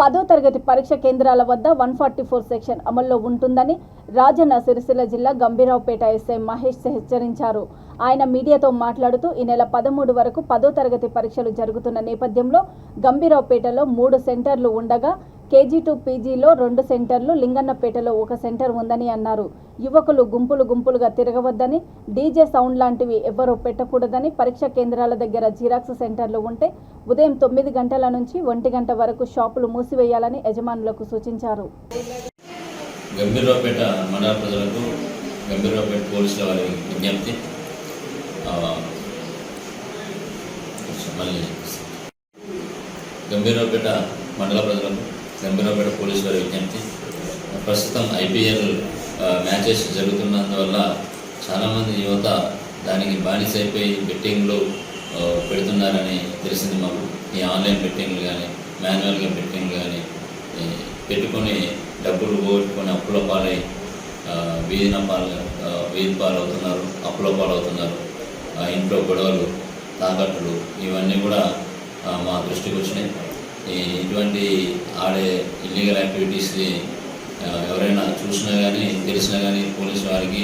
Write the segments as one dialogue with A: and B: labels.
A: 10వ తరగతి పరీక్ష కేంద్రాల వద్ద 144 సెక్షన్ అమల్లో ఉంటుందని రాజన్న సిరిసిల్ల జిల్లా గంభీరావుపేట ఎస్ఐ మహేష్ హెచ్చరించారు. ఆయన మీడియాతో మాట్లాడుతూ ఈ నెల 13 వరకు 10వ తరగతి పరీక్షలు జరుగుతున్న నేపథ్యంలో గంభీరావుపేటలో 3 సెంటర్లు ఉండగా KG2 PGలో 2 సెంటర్లు, లింగన్నపేటలో 1 సెంటర్ ఉందని అన్నారు. యువకులు గుంపులుగా తిరగవద్దని, డీజే సౌండ్ లాంటివి ఎవరూ పెట్టకూడదని, పరీక్ష కేంద్రాల దగ్గర జిరాక్స్ సెంటర్లు ఉంటే ఉదయం 9 గంటల నుంచి 1 గంట వరకు షాపులు మూసివేయాలని యజమానులకు సూచించారు.
B: గంభీరావుపేట మండల ప్రజలకు గంభీరావుపేట పోలీసుల వారి విజ్ఞప్తి. గంభీరావుపేట మండల ప్రజలకు గంభీరావుపేట పోలీసుల వారి విజ్ఞప్తి. ప్రస్తుతం IPL మ్యాచెస్ జరుగుతున్నందువల్ల చాలామంది యువత దానికి బానిసైపోయి బెట్టింగ్లు పెడుతున్నారని తెలిసింది మాకు. ఈ ఆన్లైన్ బెట్టింగ్లు కానీ, మాన్యువల్గా బెట్టింగ్లు కానీ పెట్టుకొని డబ్బులు పోగొట్టుకొని అప్పుల పాలై వీధి పాలవుతున్నారు, అప్పుల పాలవుతున్నారు. ఇంట్లో గొడవలు, తాకట్టులు ఇవన్నీ కూడా మా దృష్టికి వచ్చినాయి. ఇటువంటి ఆడే ఇల్లీగల్ యాక్టివిటీస్ని ఎవరైనా చూసినా కానీ, తెలిసినా కానీ పోలీసు వారికి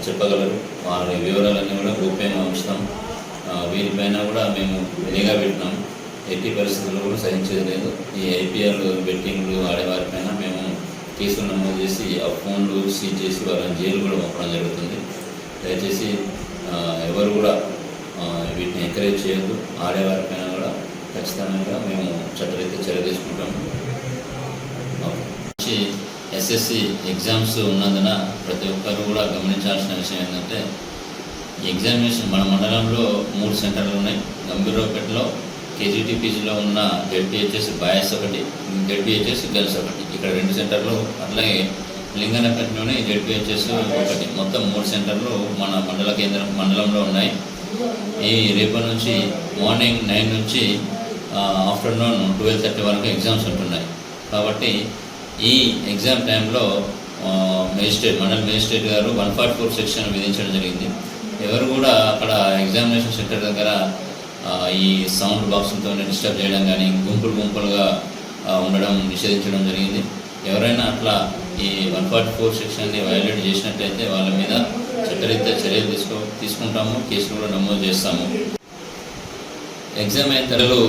B: చెప్పగలరు. వారి వివరాలన్నీ కూడా గోప్యంగా ఉంచుతాం. వీరిపైన కూడా మేము నిఘా పెట్టినాం. ఎట్టి పరిస్థితుల్లో కూడా సహించేది లేదు. ఈ IPL బెట్టింగ్లు ఆడేవారిపైన మేము కేసులు నమోదు చేసి ఆ ఫోన్లు సీజ్ చేసి వాళ్ళని జైలు కూడా పంపడం జరుగుతుంది. దయచేసి ఎవరు కూడా వీటిని ఎంకరేజ్ చేయొద్దు. ఆడేవారిపైన కూడా ఖచ్చితంగా మేము చట్టరీత్యా చర్య తీసుకుంటాము. SSC ఎగ్జామ్స్ ఉన్నందున ప్రతి ఒక్కరు కూడా గమనించాల్సిన విషయం ఏంటంటే, ఎగ్జామినేషన్ మన మండలంలో 3 సెంటర్లు ఉన్నాయి. గంభీరావుపేటలో KG2 PGలో ఉన్న ZPHS బాయ్స్ ఒకటి, ZPHS గర్ల్స్ ఒకటి, ఇక్కడ 2 సెంటర్లు. అట్లాగే లింగన్నపేటలోనే ZPHS ఒకటి. మొత్తం 3 సెంటర్లు మన మండలంలో ఉన్నాయి. ఈ రేపటి నుంచి మార్నింగ్ 9 నుంచి ఆఫ్టర్నూన్ 12:30 వరకు ఎగ్జామ్స్ ఉంటున్నాయి. కాబట్టి ఈ ఎగ్జామ్ టైంలో మండల మేజిస్ట్రేట్ గారు 144 సెక్షన్ విధించడం జరిగింది. ఎవరు కూడా అక్కడ ఎగ్జామినేషన్ సెంటర్ దగ్గర ఈ సౌండ్ బాక్సులతో డిస్టర్బ్ చేయడం కానీ, గుంపులుగా ఉండడం నిషేధించడం జరిగింది. ఎవరైనా అట్లా ఈ 144 సెక్షన్ని వయోలేట్ చేసినట్లయితే వాళ్ళ మీద చట్టరీత్యా చర్యలు తీసుకుంటాము, కేసులు కూడా నమోదు చేస్తాము. ఎగ్జామ్ అయిన తరలు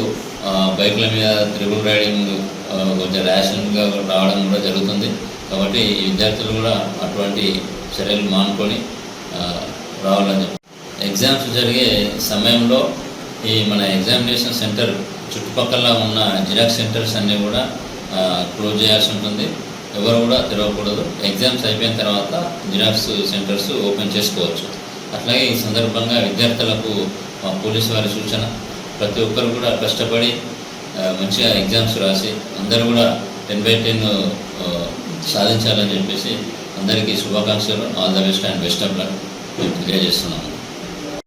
B: బైక్ల మీద త్రిబుల్ రైడింగ్ కొంచెం ర్యాషన్గా రావడం కూడా జరుగుతుంది. కాబట్టి ఈ విద్యార్థులు కూడా అటువంటి చర్యలు మానుకొని రావాలని చెప్పి, ఎగ్జామ్స్ జరిగే సమయంలో ఈ మన ఎగ్జామినేషన్ సెంటర్ చుట్టుపక్కల ఉన్న జిరాక్స్ సెంటర్స్ అన్నీ కూడా క్లోజ్ చేయాల్సి ఉంటుంది. ఎవరు కూడా తెరవకూడదు. ఎగ్జామ్స్ అయిపోయిన తర్వాత జిరాక్స్ సెంటర్స్ ఓపెన్ చేసుకోవచ్చు. అట్లాగే ఈ సందర్భంగా విద్యార్థులకు పోలీసు వారి సూచన, ప్రతి ఒక్కరు కూడా కష్టపడి మంచిగా ఎగ్జామ్స్ రాసి అందరూ కూడా 10/10 సాధించాలని చెప్పేసి అందరికీ శుభాకాంక్షలు. All the best and best of luck తెలియజేస్తున్నాము.